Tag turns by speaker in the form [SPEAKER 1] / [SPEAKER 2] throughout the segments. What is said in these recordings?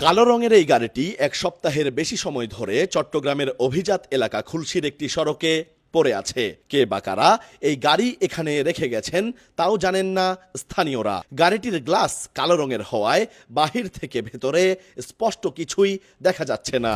[SPEAKER 1] কালো রঙের এই গাড়িটি এক সপ্তাহের বেশি সময় ধরে চট্টগ্রামের অভিজাত এলাকা খুলশীর একটি সড়কে পড়ে আছে। কে বা কারা এই গাড়ি এখানে রেখে গেছেন তাও জানেন না স্থানীয়রা। গাড়িটির গ্লাস কালো রঙের হওয়ায় বাহির থেকে ভেতরে স্পষ্ট কিছুই দেখা যাচ্ছে না।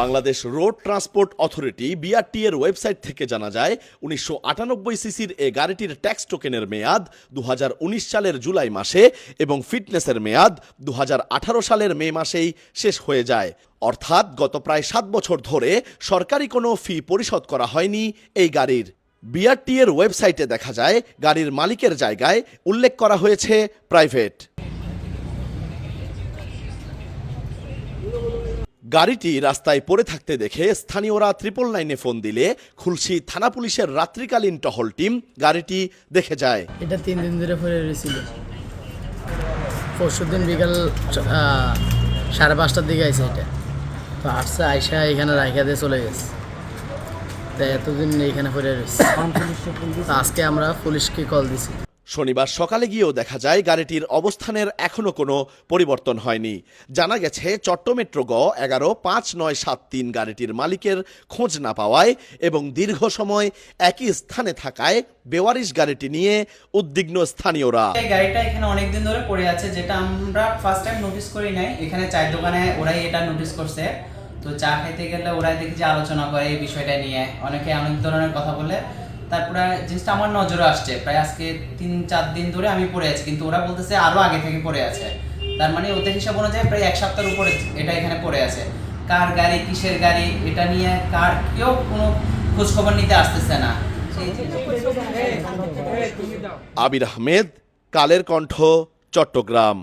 [SPEAKER 1] Bangladesh road transport authority BRT এর ওয়েবসাইট থেকে জানা যায় ১৯৯৮ সিসির এ গাড়িটির ট্যাক্স টোকেনের মেয়াদ ২০১৯ সালের জুলাই মাসে এবং ফিটনেসের মেয়াদ ২০১৮ সালের মে মাসেই শেষ হয়ে যায়। অর্থাৎ গত প্রায় ৭ বছর ধরে সরকারি কোনো ফি পরিশোধ করা হয়নি এই গাড়ির। বিআরটি এর ওয়েবসাইটে দেখা যায় গাড়ির মালিকের জায়গায় উল্লেখ করা হয়েছে প্রাইভেট। গাড়িটি রাস্তায় পড়ে থাকতে দেখে স্থানীয়রা 999-এ ফোন দিলে খুলশী থানা পুলিশের রাত্রিকালীন টহল টিম গাড়িটি দেখে যায়।
[SPEAKER 2] এটা 3 দিন ধরে পড়ে রয়েছিল। পরশুদিন বিকাল 5:30টার দিকে আইসে এটা, তো আসছে আইসা এখানে রাইখা দিয়ে চলে গেছে। তো এতদিন এইখানে পড়ে রয়েছে। আজকে আমরা পুলিশকে কল দিছি।
[SPEAKER 1] শনিবার সকালে গিয়েও দেখা যায় গাড়িটির অবস্থানের এখনো কোনো পরিবর্তন হয়নি। জানা গেছে চট্টমেট্রো গ 11-5973 গাড়িটির মালিকের খোঁজ না পাওয়ায় এবং দীর্ঘ সময় একই স্থানে থাকায় বেওয়ারিশ গাড়িটি নিয়ে উদ্বিগ্ন স্থানীয়রা।
[SPEAKER 3] এই গাড়িটা এখানে অনেকদিন ধরে পড়ে আছে, যেটা আমরা ফার্স্ট টাইম নোটিস করি নাই। এখানে চায়ের দোকানে ওরাই এটা নোটিস করছে। তো চা খাইতে গেলে ওরাই দেখি যে আলোচনা করে এই বিষয়টা নিয়ে, অনেকে অনেক ধরনের কথা বলে। তারপরে জিনিসটা আমার নজরে আসছে, প্রায় আজকে 3-4 দিন ধরে আমি পড়ে আছি, কিন্তু ওরা বলতেছে আরো আগে থেকে পড়ে আছে। তার মানে ওদের হিসাব অনুযায়ী প্রায় 1 সপ্তাহের উপরে এটা এখানে পড়ে আছে। কার গাড়ি, কিসের গাড়ি, এটা নিয়ে কেউ কোনো খোঁজ খবর নিতে আসতেছে না।
[SPEAKER 1] আবির আহমেদ, কালের কণ্ঠ, চট্টগ্রাম।